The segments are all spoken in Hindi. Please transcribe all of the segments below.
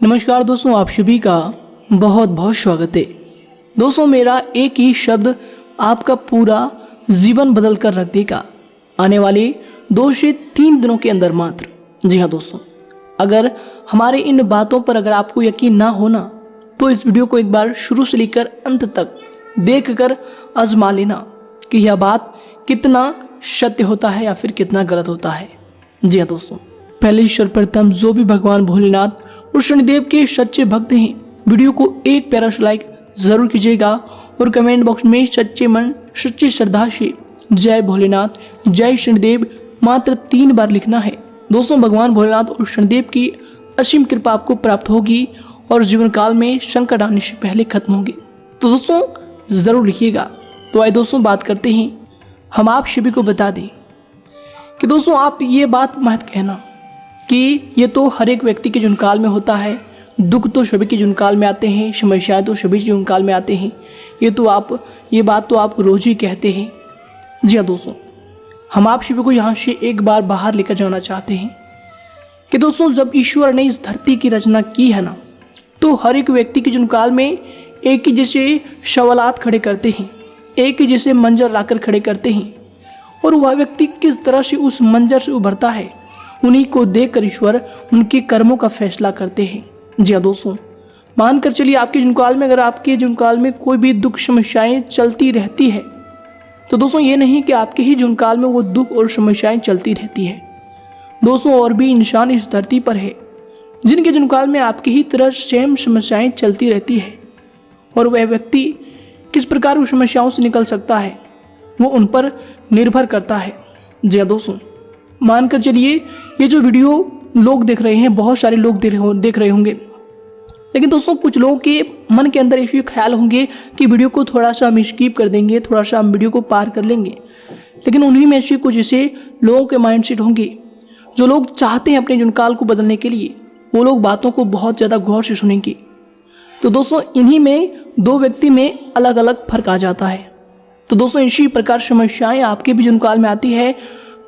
नमस्कार दोस्तों, आप सभी का बहुत बहुत स्वागत है। दोस्तों, मेरा एक ही शब्द आपका पूरा जीवन बदल कर रख देगा आने वाले 2 से 3 दिनों के अंदर मात्र। जी हाँ दोस्तों, अगर हमारे इन बातों पर अगर आपको यकीन ना हो ना, तो इस वीडियो को एक बार शुरू से लेकर अंत तक देख कर आजमा लेना कि यह बात कितना सत्य होता है या फिर कितना गलत होता है। जी हाँ दोस्तों, पहले सर्वप्रथम जो भी भगवान भोलेनाथ और शनिदेव के सच्चे भक्त हैं, वीडियो को एक प्यारा सा लाइक जरूर कीजिएगा और कमेंट बॉक्स में सच्चे मन सच्ची श्रद्धा से जय भोलेनाथ जय शनिदेव मात्र 3 बार लिखना है। दोस्तों, भगवान भोलेनाथ और शनिदेव की असीम कृपा आपको प्राप्त होगी और जीवन काल में संकट आने से पहले खत्म होंगे। तो दोस्तों जरूर लिखिएगा। तो आइए दोस्तों बात करते हैं। हम आप सभी को बता दें कि दोस्तों आप ये बात मत कहना कि ये तो हर एक व्यक्ति के जीवन काल में होता है, दुख तो सभी के जीवन काल में आते हैं, समस्याएं तो सभी जीवन काल में आते हैं, ये बात तो आप रोज ही कहते हैं। जी हाँ दोस्तों, हम आप सभी को यहाँ से एक बार बाहर लेकर जाना चाहते हैं कि दोस्तों जब ईश्वर ने इस धरती की रचना की है ना, तो हर एक व्यक्ति के जीवन काल में एक ही जैसे सवालात खड़े करते हैं, एक ही जैसे मंजर लाकर खड़े करते हैं, और वह व्यक्ति किस तरह से उस मंजर से उभरता है उन्हीं को देखकर ईश्वर उनके कर्मों का फैसला करते हैं। जी हाँ दोस्तों, मानकर चलिए आपके जीवन काल में अगर आपके जीवन काल में कोई भी दुख समस्याएं चलती रहती है, तो दोस्तों ये नहीं कि आपके ही जीवन काल में वो दुख और समस्याएं चलती रहती है। दोस्तों और भी इंसान इस धरती पर है जिनके जीवन काल में आपकी ही तरह सेम समस्याएं चलती रहती है, और वह व्यक्ति किस प्रकार उस समस्याओं से निकल सकता है वो उन पर निर्भर करता है। जी हाँ दोस्तों, मानकर चलिए ये जो वीडियो लोग देख रहे हैं, बहुत सारे लोग देख रहे होंगे, लेकिन दोस्तों कुछ लोगों के मन के अंदर ऐसे ख्याल होंगे कि वीडियो को थोड़ा सा हम स्किप कर देंगे, थोड़ा सा हम वीडियो को पार कर लेंगे। लेकिन उन्हीं में से कुछ ऐसे लोगों के माइंडसेट होंगे जो लोग चाहते हैं अपने जीवन काल को बदलने के लिए, वो लोग बातों को बहुत ज़्यादा गौर से सुनेंगे। तो दोस्तों इन्हीं में 2 व्यक्ति में अलग अलग फर्क आ जाता है। तो दोस्तों इसी प्रकार समस्याएं आपके भी जीवन काल में आती है,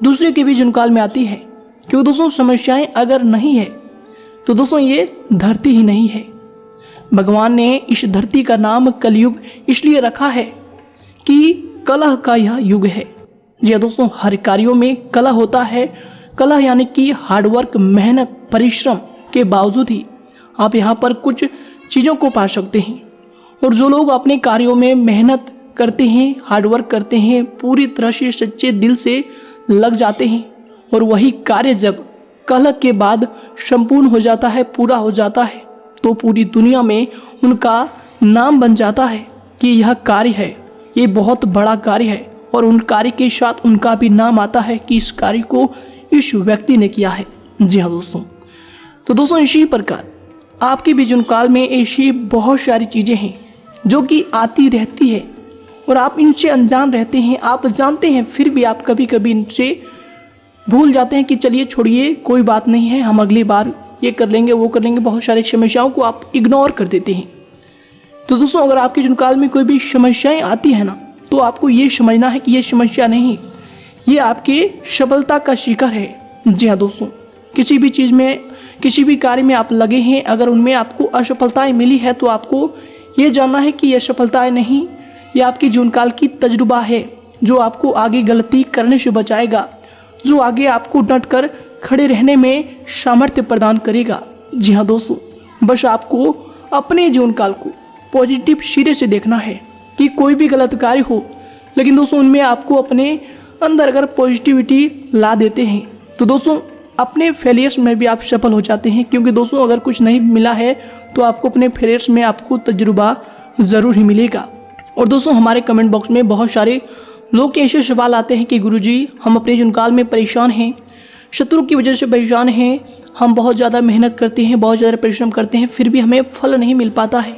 दूसरे के भी जीवन काल में आती है, क्योंकि दोस्तों समस्याएं अगर नहीं है तो दोस्तों ये धरती ही नहीं है। भगवान ने इस धरती का नाम कलयुग इसलिए रखा है कि कलह का यह युग है। जी हाँ दोस्तों, हर कार्यों में कलह होता है। कलह यानी कि हार्डवर्क, मेहनत, परिश्रम के बावजूद ही आप यहाँ पर कुछ चीज़ों को पा सकते हैं। और जो लोग अपने कार्यों में मेहनत करते हैं, हार्डवर्क करते हैं, पूरी तरह से सच्चे दिल से लग जाते हैं, और वही कार्य जब कलह के बाद संपूर्ण हो जाता है, पूरा हो जाता है, तो पूरी दुनिया में उनका नाम बन जाता है कि यह कार्य है, ये बहुत बड़ा कार्य है, और उन कार्य के साथ उनका भी नाम आता है कि इस कार्य को इस व्यक्ति ने किया है। जी हाँ दोस्तों, तो दोस्तों इसी प्रकार आपके भी जीवन काल में ऐसी बहुत सारी चीज़ें हैं जो कि आती रहती है और आप इनसे अनजान रहते हैं। आप जानते हैं फिर भी आप कभी कभी इनसे भूल जाते हैं कि चलिए छोड़िए, कोई बात नहीं है, हम अगली बार ये कर लेंगे, वो कर लेंगे। बहुत सारी समस्याओं को आप इग्नोर कर देते हैं। तो दोस्तों अगर आपके जीवन काल में कोई भी समस्याएं आती है ना, तो आपको ये समझना है कि ये समस्या नहीं, ये आपके सफलता का शिखर है। जी हाँ दोस्तों, किसी भी चीज़ में, किसी भी कार्य में आप लगे हैं, अगर उनमें आपको असफलताएं मिली है तो आपको ये जानना है कि यह सफलताएं नहीं, ये आपकी जीवन काल की तजुर्बा है जो आपको आगे गलती करने से बचाएगा, जो आगे आपको डट कर खड़े रहने में सामर्थ्य प्रदान करेगा। जी हाँ दोस्तों, बस आपको अपने जीवन काल को पॉजिटिव सिरे से देखना है कि कोई भी गलत कार्य हो, लेकिन दोस्तों उनमें आपको अपने अंदर अगर पॉजिटिविटी ला देते हैं तो दोस्तों अपने फेलियर्स में भी आप सफल हो जाते हैं। क्योंकि दोस्तों अगर कुछ नहीं मिला है तो आपको अपने फेलियर्स में आपको तजुर्बा ज़रूर ही मिलेगा। और दोस्तों हमारे कमेंट बॉक्स में बहुत सारे लोग के ऐसे सवाल आते हैं कि गुरुजी हम अपने जीवन काल में परेशान हैं, शत्रु की वजह से परेशान हैं, हम बहुत ज़्यादा मेहनत करते हैं, बहुत ज़्यादा परिश्रम करते हैं, फिर भी हमें फल नहीं मिल पाता है।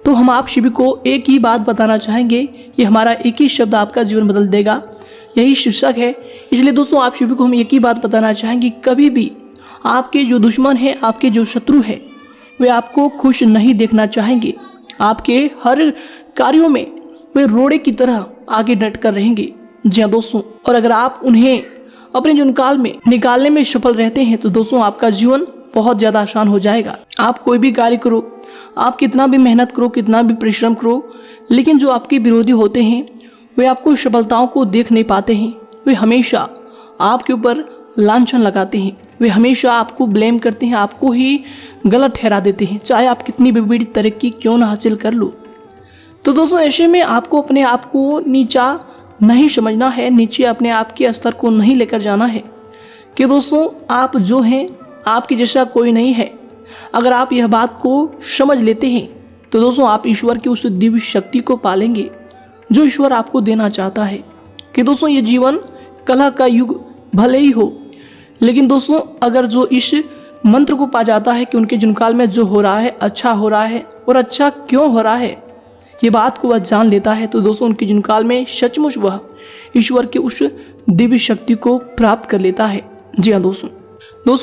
तो हम आप सभी को एक ही बात बताना चाहेंगे, ये हमारा एक ही शब्द आपका जीवन बदल देगा, यही शीर्षक है। इसलिए दोस्तों आप सभी को हम एक ही बात बताना चाहेंगे, कभी भी आपके जो दुश्मन हैं, आपके जो शत्रु हैं, वे आपको खुश नहीं देखना चाहेंगे। आपके हर कार्यों में वे रोड़े की तरह आगे डट कर रहेंगे। जी हाँ दोस्तों, और अगर आप उन्हें अपने जीवन काल में निकालने में सफल रहते हैं तो दोस्तों आपका जीवन बहुत ज़्यादा आसान हो जाएगा। आप कोई भी कार्य करो, आप कितना भी मेहनत करो, कितना भी परिश्रम करो, लेकिन जो आपके विरोधी होते हैं वे आपको सफलताओं को देख नहीं पाते हैं। वे हमेशा आपके ऊपर लांछन लगाते हैं, वे हमेशा आपको ब्लेम करते हैं, आपको ही गलत ठहरा देते हैं, चाहे आप कितनी भी बड़ी तरक्की क्यों ना हासिल कर लो। तो दोस्तों ऐसे में आपको अपने आप को नीचा नहीं समझना है, नीचे अपने आप के स्तर को नहीं लेकर जाना है कि दोस्तों आप जो हैं आपके जैसा कोई नहीं है। अगर आप यह बात को समझ लेते हैं तो दोस्तों आप ईश्वर की उस दिव्य शक्ति को पालेंगे जो ईश्वर आपको देना चाहता है। कि दोस्तों ये जीवन कलह का युग भले ही हो, लेकिन दोस्तों अगर जो इस मंत्र को पा जाता है कि उनके जीवनकाल में जो हो रहा है अच्छा हो रहा है और अच्छा क्यों हो रहा है, ये बात को वह जान लेता है, तो दोस्तों उनके जीवनकाल में सचमुच वह ईश्वर के उस दिव्य शक्ति को प्राप्त कर लेता है। जी हाँ दोस्तों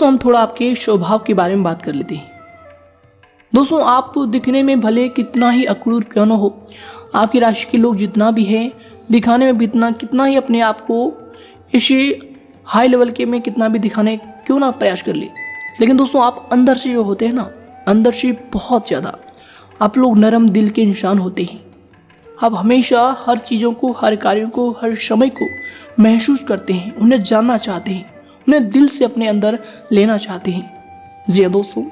हम थोड़ा आपके स्वभाव के बारे में बात कर लेते हैं। दोस्तों आप दिखने में भले कितना ही अक्रूर क्यों न हो, आपकी राशि के लोग जितना भी है दिखाने में भी कितना ही अपने आप को इसी हाई लेवल के में कितना भी दिखाने क्यों ना प्रयास कर ले, लेकिन दोस्तों आप अंदर से जो होते हैं ना, अंदर से बहुत ज़्यादा आप लोग नरम दिल के इंसान होते हैं। आप हमेशा हर चीज़ों को, हर कार्यों को, हर समय को महसूस करते हैं, उन्हें जानना चाहते हैं, उन्हें दिल से अपने अंदर लेना चाहते हैं। जी हाँ दोस्तों,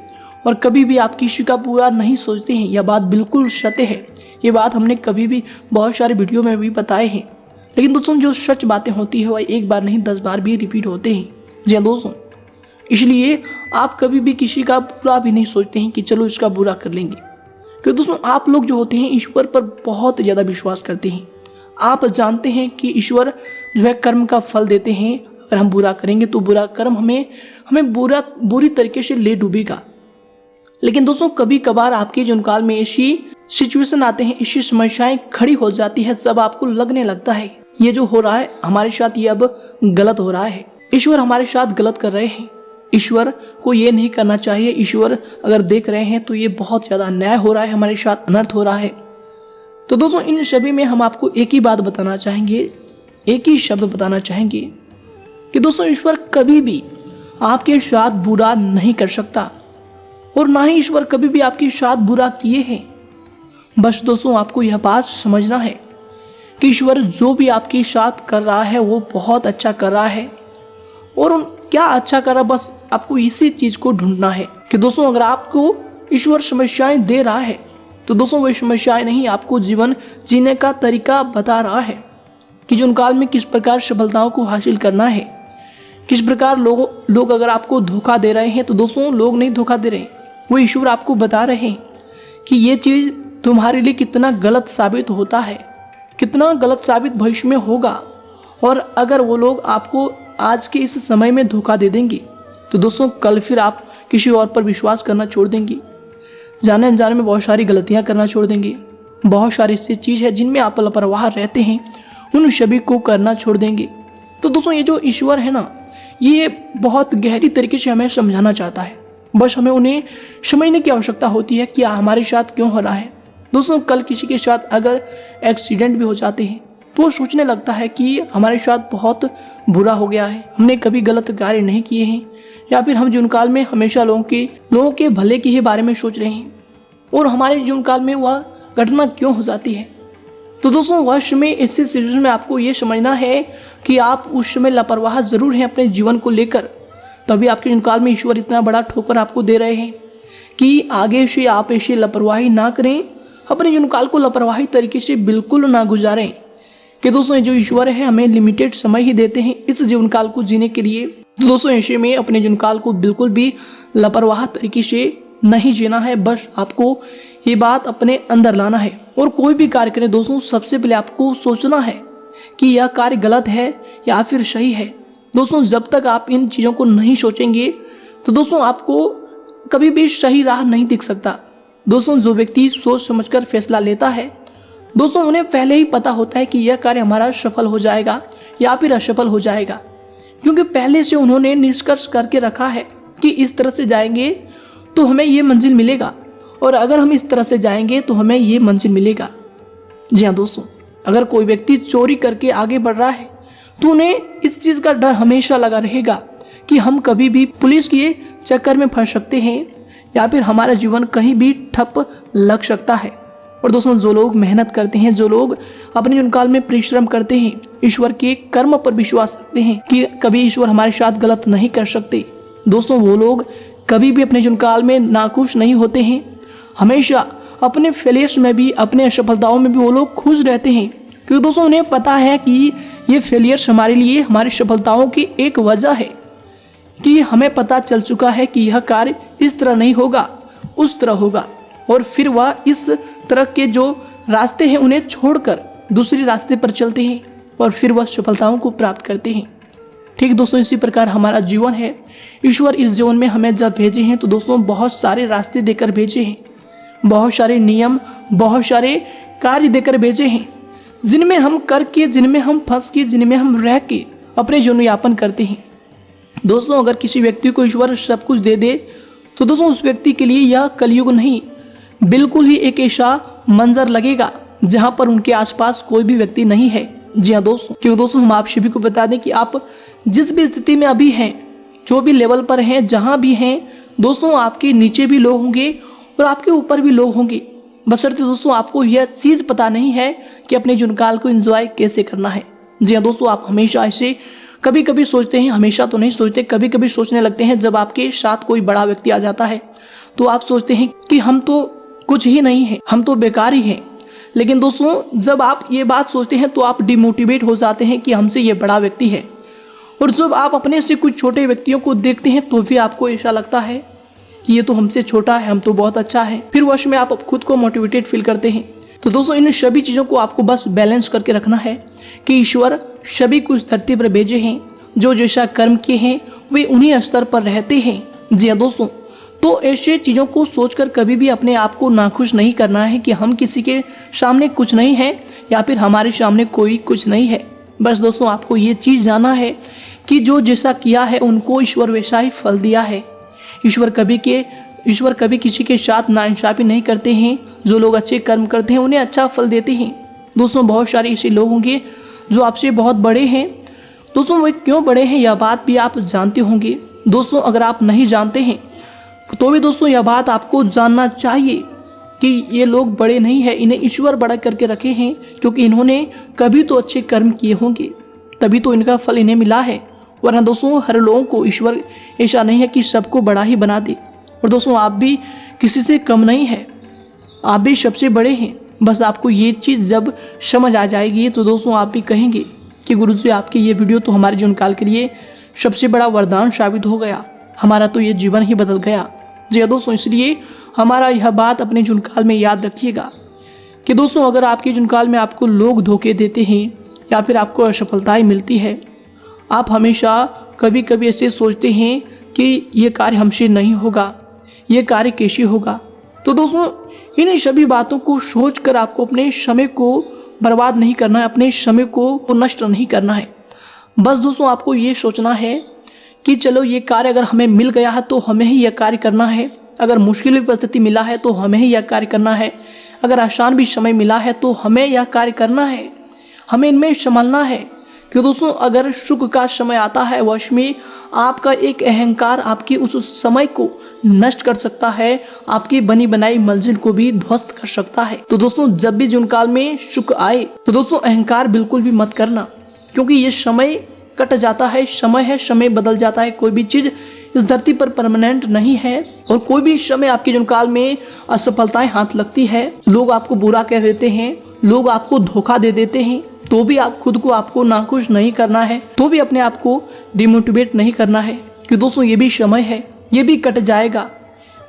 और कभी भी आप किसी का बुरा नहीं सोचते हैं, यह बात बिल्कुल सत्य है। ये बात हमने कभी भी बहुत सारे वीडियो में भी बताए हैं, लेकिन दोस्तों जो सच बातें होती है वह एक बार नहीं 10 बार भी रिपीट होते हैं। जी हाँ दोस्तों, इसलिए आप कभी भी किसी का बुरा भी नहीं सोचते हैं कि चलो इसका बुरा कर लेंगे, क्योंकि दोस्तों आप लोग जो होते हैं ईश्वर पर बहुत ज़्यादा विश्वास करते हैं। आप जानते हैं कि ईश्वर जो है कर्म का फल देते हैं, अगर हम बुरा करेंगे तो बुरा कर्म हमें बुरी तरीके से ले डूबेगा। लेकिन दोस्तों कभी कभार आपके जीवनकाल में ऐसी सिचुएशन आते हैं, ऐसी समस्याएं खड़ी हो जाती है, जब आपको लगने लगता है ये जो हो रहा है हमारे साथ ये अब गलत हो रहा है, ईश्वर हमारे साथ गलत कर रहे हैं, ईश्वर को ये नहीं करना चाहिए, ईश्वर अगर देख रहे हैं तो ये बहुत ज़्यादा अन्याय हो रहा है, हमारे साथ अनर्थ हो रहा है। तो दोस्तों इन सभी में हम आपको एक ही बात बताना चाहेंगे, एक ही शब्द बताना चाहेंगे कि दोस्तों ईश्वर कभी भी आपके साथ बुरा नहीं कर सकता और ना ही ईश्वर कभी भी आपके साथ बुरा किए हैं। बस दोस्तों आपको यह बात समझना है कि ईश्वर जो भी आपके साथ कर रहा है वो बहुत अच्छा कर रहा है, और क्या अच्छा कर रहा है बस आपको इसी चीज़ को ढूंढना है कि दोस्तों अगर आपको ईश्वर समस्याएं दे रहा है तो दोस्तों वो समस्याएं नहीं, आपको जीवन जीने का तरीका बता रहा है कि जीवन काल में किस प्रकार सफलताओं को हासिल करना है, किस प्रकार लोग अगर आपको धोखा दे रहे हैं तो दोस्तों लोग नहीं धोखा दे रहे, वो ईश्वर आपको बता रहे हैं कि ये चीज़ तुम्हारे लिए कितना गलत साबित होता है, कितना गलत साबित भविष्य में होगा। और अगर वो लोग आपको आज के इस समय में धोखा दे देंगे तो दोस्तों कल फिर आप किसी और पर विश्वास करना छोड़ देंगे, जाने अनजाने में बहुत सारी गलतियां करना छोड़ देंगे, बहुत सारी ऐसी चीज़ है जिनमें आप लापरवाह रहते हैं उन सभी को करना छोड़ देंगे। तो दोस्तों ये जो ईश्वर है ना, ये बहुत गहरी तरीके से हमें समझाना चाहता है, बस हमें उन्हें समझने की आवश्यकता होती है कि हमारे साथ क्यों हो रहा है। दोस्तों कल किसी के साथ अगर एक्सीडेंट भी हो जाते हैं तो वो सोचने लगता है कि हमारे साथ बहुत बुरा हो गया है, हमने कभी गलत कार्य नहीं किए हैं, या फिर हम जीवन काल में हमेशा लोगों के भले के ही बारे में सोच रहे हैं और हमारे जीवन काल में वह घटना क्यों हो जाती है। तो दोस्तों वह समय इस सिचुएशन में आपको ये समझना है कि आप उस समय लापरवाह जरूर हैं अपने जीवन को लेकर, तभी आपके जीवन काल में ईश्वर इतना बड़ा ठोकर आपको दे रहे हैं कि आगे से आप ऐसे लापरवाही ना करें, अपने जीवन काल को लापरवाही तरीके से बिल्कुल ना गुजारें। कि दोस्तों जो ईश्वर है हमें लिमिटेड समय ही देते हैं इस जीवन काल को जीने के लिए। तो दोस्तों ऐसे में अपने जीवन काल को बिल्कुल भी लापरवाह तरीके से नहीं जीना है, बस आपको ये बात अपने अंदर लाना है। और कोई भी कार्य करें दोस्तों सबसे पहले आपको सोचना है कि यह कार्य गलत है या फिर सही है। दोस्तों जब तक आप इन चीज़ों को नहीं सोचेंगे तो दोस्तों आपको कभी भी सही राह नहीं दिख सकता। दोस्तों जो व्यक्ति सोच समझकर फैसला लेता है दोस्तों उन्हें पहले ही पता होता है कि यह कार्य हमारा सफल हो जाएगा या फिर असफल हो जाएगा, क्योंकि पहले से उन्होंने निष्कर्ष करके रखा है कि इस तरह से जाएंगे तो हमें ये मंजिल मिलेगा, और अगर हम इस तरह से जाएंगे तो हमें ये मंजिल मिलेगा। जी हाँ दोस्तों, अगर कोई व्यक्ति चोरी करके आगे बढ़ रहा है तो उन्हें इस चीज़ का डर हमेशा लगा रहेगा कि हम कभी भी पुलिस के चक्कर में फंस सकते हैं या फिर हमारा जीवन कहीं भी ठप लग सकता है। और दोस्तों जो लोग मेहनत करते हैं, जो लोग अपने जीवन काल में परिश्रम करते हैं, ईश्वर के कर्म पर विश्वास रखते हैं कि कभी ईश्वर हमारे साथ गलत नहीं कर सकते, दोस्तों वो लोग कभी भी अपने जीवन काल में नाखुश नहीं होते हैं। हमेशा अपने फेलियर्स में भी, अपने असफलताओं में भी वो लोग खुश रहते हैं, क्योंकि दोस्तों उन्हें पता है कि ये फेलियर्स हमारे लिए, हमारी सफलताओं की एक वजह है कि हमें पता चल चुका है कि यह कार्य इस तरह नहीं होगा, उस तरह होगा, और फिर वह इस तरह के जो रास्ते हैं उन्हें छोड़कर दूसरे रास्ते पर चलते हैं और फिर वह सफलताओं को प्राप्त करते हैं। ठीक दोस्तों, इसी प्रकार हमारा जीवन है। ईश्वर इस जीवन में हमें जब भेजे हैं तो दोस्तों बहुत सारे रास्ते देकर भेजे हैं, बहुत सारे नियम, बहुत सारे कार्य देकर भेजे हैं, जिनमें हम करके, जिनमें हम फंस के, जिनमें हम रह के अपने जीवन यापन करते हैं। दोस्तों अगर किसी व्यक्ति को ईश्वर सब कुछ दे दे तो दोस्तों उस व्यक्ति के लिए यह कलयुग नहीं, बिल्कुल ही एक ऐसा मंजर लगेगा जहां पर उनके आसपास कोई भी व्यक्ति नहीं है। जी हाँ दोस्तों, क्योंकि दोस्तों हम आप सभी को बता दें कि आप जिस भी स्थिति में अभी हैं, जो भी लेवल पर हैं, जहां भी हैं, दोस्तों आपके नीचे भी लोग होंगे और आपके ऊपर भी लोग होंगे, बशर्ते दोस्तों आपको यह चीज़ पता नहीं है कि अपने जीवन काल को एंजॉय कैसे करना है। जी हाँ दोस्तों, आप हमेशा ऐसे कभी कभी सोचते हैं, हमेशा तो नहीं सोचते, कभी कभी सोचने लगते हैं जब आपके साथ कोई बड़ा व्यक्ति आ जाता है तो आप सोचते हैं कि हम तो कुछ ही नहीं है, हम तो बेकार ही हैं। लेकिन दोस्तों जब आप ये बात सोचते हैं तो आप डिमोटिवेट हो जाते हैं कि हमसे ये बड़ा व्यक्ति है, और जब आप अपने से कुछ छोटे व्यक्तियों को देखते हैं तो भी आपको ऐसा लगता है कि ये तो हमसे छोटा है, हम तो बहुत अच्छा है, फिर वश में आप खुद को मोटिवेटेड फील करते हैं। तो दोस्तों इन सभी चीज़ों को आपको बस बैलेंस करके रखना है कि ईश्वर सभी को इस धरती पर भेजे हैं, जो जैसा कर्म किए हैं वे उन्हीं स्तर पर रहते हैं। जी हाँ दोस्तों, तो ऐसे चीज़ों को सोचकर कभी भी अपने आप को नाखुश नहीं करना है कि हम किसी के सामने कुछ नहीं है या फिर हमारे सामने कोई कुछ नहीं है। बस दोस्तों आपको ये चीज़ जानना है कि जो जैसा किया है उनको ईश्वर वैसा ही फल दिया है। ईश्वर कभी किसी के साथ नाइंसाफी नहीं करते हैं। जो लोग अच्छे कर्म करते हैं उन्हें अच्छा फल देते हैं। दोस्तों बहुत सारे ऐसे लोग होंगे जो आपसे बहुत बड़े हैं। दोस्तों वे क्यों बड़े हैं यह बात भी आप जानते होंगे। दोस्तों अगर आप नहीं जानते हैं तो भी दोस्तों यह बात आपको जानना चाहिए कि ये लोग बड़े नहीं हैं, इन्हें ईश्वर बड़ा करके रखे हैं, क्योंकि इन्होंने कभी तो अच्छे कर्म किए होंगे, तभी तो इनका फल इन्हें मिला है। वरना दोस्तों हर लोगों को ईश्वर ऐसा नहीं है कि सबको बड़ा ही बना दे। और दोस्तों आप भी किसी से कम नहीं है, आप भी सबसे बड़े हैं। बस आपको ये चीज़ जब समझ आ जाएगी तो दोस्तों आप भी कहेंगे कि गुरुजी आपकी ये वीडियो तो हमारे जीवन काल के लिए सबसे बड़ा वरदान साबित हो गया, हमारा तो ये जीवन ही बदल गया। जी दोस्तों, इसलिए हमारा यह बात अपने जीवन काल में याद रखिएगा कि दोस्तों अगर आपके जीवन काल में आपको लोग धोखे देते हैं या फिर आपको असफलताएं मिलती है, आप हमेशा कभी कभी ऐसे सोचते हैं कि ये कार्य हमसे नहीं होगा, ये कार्य कैसे होगा। तो दोस्तों इन सभी बातों को सोचकर आपको अपने समय को बर्बाद नहीं करना है, अपने समय को नष्ट नहीं करना है। बस दोस्तों आपको ये सोचना है कि चलो ये कार्य अगर हमें मिल गया है तो हमें ही यह कार्य करना है, अगर मुश्किल भी परिस्थिति मिला है तो हमें ही यह कार्य करना है, अगर आसान भी समय मिला है तो हमें यह कार्य करना है, हमें इनमें संभलना है। क्यों दोस्तों अगर सुख का समय आता है वश में आपका एक अहंकार आपकी उस समय को नष्ट कर सकता है, आपकी बनी बनाई मंजिल को भी ध्वस्त कर सकता है। तो दोस्तों जब भी जीवन काल में सुख आए तो दोस्तों अहंकार बिल्कुल भी मत करना, क्योंकि ये समय कट जाता है, समय है, समय बदल जाता है। कोई भी चीज़ इस धरती पर परमानेंट नहीं है और कोई भी समय आपके जीवन काल में असफलताएं हाथ लगती है, लोग आपको बुरा कह देते हैं, लोग आपको धोखा दे देते हैं, तो भी आप खुद को आपको नाखुश नहीं करना है, तो भी अपने आप को डिमोटिवेट नहीं करना है कि दोस्तों ये भी समय है, ये भी कट जाएगा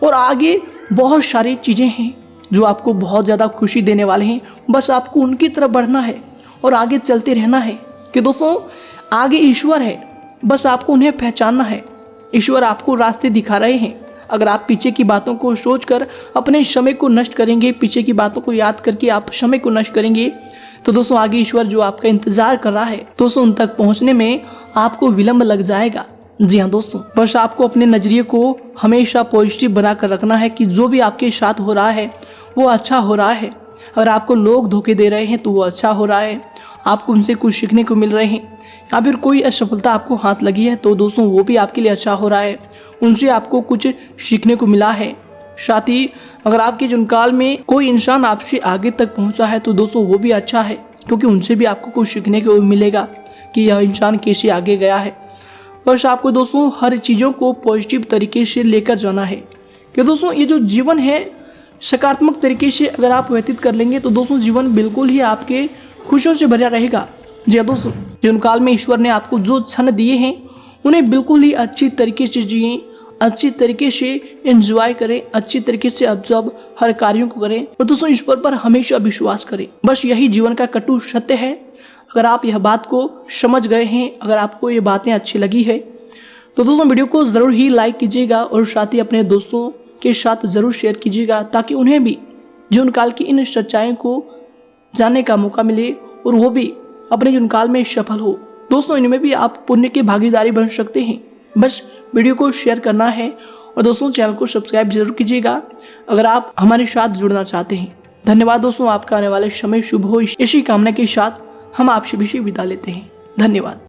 और आगे बहुत सारी चीज़ें हैं जो आपको बहुत ज़्यादा खुशी देने वाले हैं। बस आपको उनकी तरफ बढ़ना है और आगे चलते रहना है कि दोस्तों आगे ईश्वर है, बस आपको उन्हें पहचानना है। ईश्वर आपको रास्ते दिखा रहे हैं। अगर आप पीछे की बातों को सोचकर अपने समय को नष्ट करेंगे, पीछे की बातों को याद करके आप समय को नष्ट करेंगे, तो दोस्तों आगे ईश्वर जो आपका इंतजार कर रहा है दोस्तों उन तक पहुंचने में आपको विलंब लग जाएगा। जी हाँ दोस्तों, बस आपको अपने नजरिए को हमेशा पॉजिटिव बनाकर रखना है कि जो भी आपके साथ हो रहा है वो अच्छा हो रहा है। अगर आपको लोग धोखे दे रहे हैं तो वो अच्छा हो रहा है, आपको उनसे कुछ सीखने को मिल रहे हैं, या फिर कोई असफलता आपको हाथ लगी है तो दोस्तों वो भी आपके लिए अच्छा हो रहा है, उनसे आपको कुछ सीखने को मिला है। साथ ही अगर आपके जीवन काल में कोई इंसान आपसे आगे तक पहुंचा है तो दोस्तों वो भी अच्छा है, क्योंकि उनसे भी आपको कुछ सीखने को मिलेगा कि यह इंसान कैसे आगे गया है। बस आपको दोस्तों हर चीज़ों को पॉजिटिव तरीके से लेकर जाना है कि दोस्तों ये जो जीवन है सकारात्मक तरीके से अगर आप व्यतीत कर लेंगे तो दोस्तों जीवन बिल्कुल ही आपके खुशियों से भरा रहेगा। जी दोस्तों, जीवन काल में ईश्वर ने आपको जो क्षण दिए हैं उन्हें बिल्कुल ही अच्छी तरीके से जिए, अच्छी तरीके से एंजॉय करें, अच्छी तरीके से ऑब्जर्व हर कार्यों को करें और दोस्तों ईश्वर पर हमेशा विश्वास करें। बस यही जीवन का कटु सत्य है। अगर आप यह बात को समझ गए हैं, अगर आपको ये बातें अच्छी लगी है तो दोस्तों वीडियो को ज़रूर ही लाइक कीजिएगा और साथ ही अपने दोस्तों के साथ ज़रूर शेयर कीजिएगा, ताकि उन्हें भी जीवन काल की इन सच्चाइयों को जानने का मौका मिले और वो भी अपने जीवन काल में सफल हो। दोस्तों इनमें भी आप पुण्य की भागीदारी बन सकते हैं। बस वीडियो को शेयर करना है और दोस्तों चैनल को सब्सक्राइब जरूर कीजिएगा अगर आप हमारे साथ जुड़ना चाहते हैं। धन्यवाद दोस्तों, आपका आने वाले समय शुभ हो, इसी कामना के साथ हम आपसे भी विदा लेते हैं। धन्यवाद।